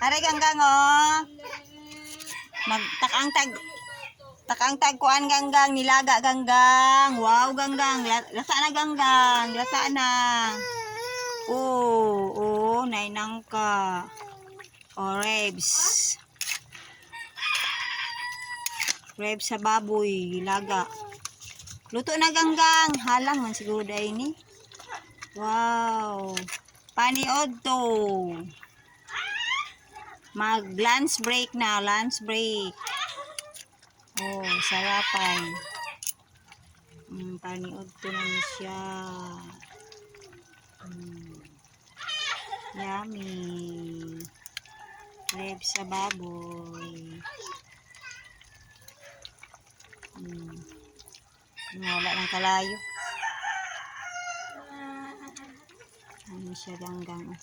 Aray ganggang oh. Takang tag kuan ganggang, nilaga ganggang. Wow ganggang, lasa na ganggang, lasa na. Oh, nainang ka. Ribs. Ribs sa baboy, nilaga. Luto na ganggang, halang man siguro dahil ni. Wow. Paniod to. Mag lunch break na, lunch break. Oh, sarapan. Paniod to na siya. Yummy. Ribs sa baboy. Wala ng kalayo. Ano siya ganggang.